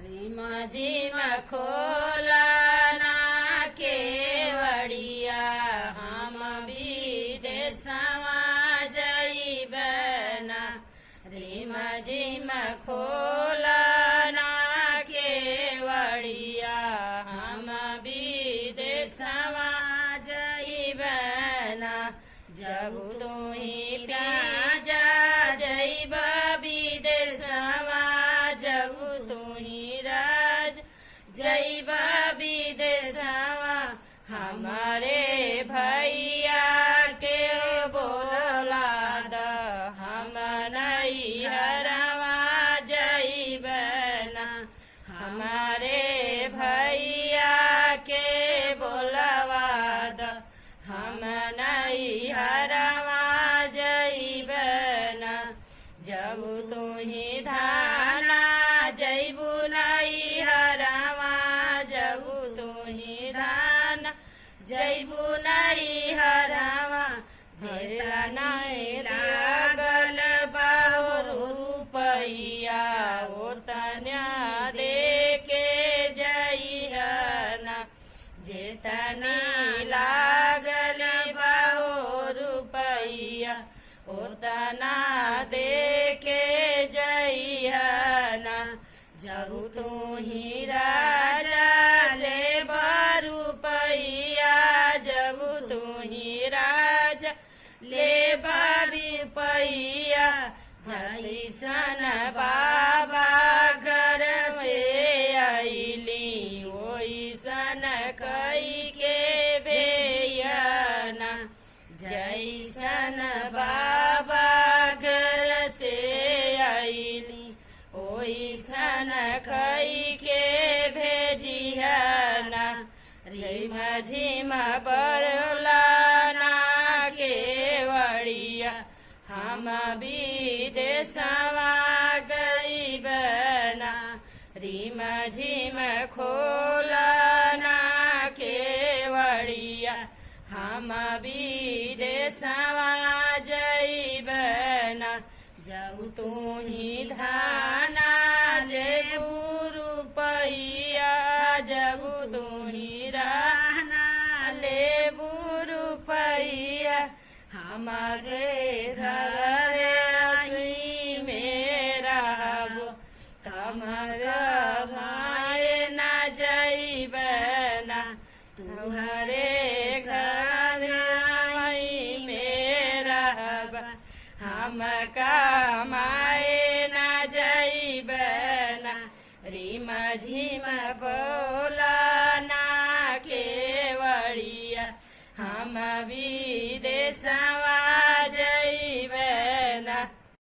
रिमा झिमा खोला ना केवड़िया हम विदेशवा जइबना। रिमा झिमा खोला ना केवड़िया हम विदेशवा जइबना। जब तुही राजा जइब विदेशवा, जब तुही राज जइब विदेशवा, हमारे भैया के बोलला द हम नैहरवा जइबना। हमारे भैया के बोलवा द हम नैहरवा जइबना। जब तुही धाना जइबू नैहरवा, जब तुही धाना जइबू नैहरवा, जेता नहीं लागल बहु रुपैया ओतना दे के जइहना। जेता नहीं लागल बहु रुपैया ओतना दे के जइहना। जब तुही राजा लेब रुपैया, जब तुही राजा लेब रुपैया, जैसन बाबा घर से अइली ओइसन कई के भेयना। जैसन बाबा घर से अइली ओइसन कई के भेजिहना। रिमा झिमा बरला ना केवड़िया हम विदेशवा जइबना। रिमा झिमा खोला ना केवड़िया हम विदेशवा जइबना। जब तुही धाना लेबू रुपैया, जब तुही धाना लेबू रुपैया, हमारे घर ही में रहबो कमर माए ना जइबना। तुहरे घर ही में रहबा हम कमाए ना जइबना। रिमा झिमा बोला ना केवड़िया हम विदेशवा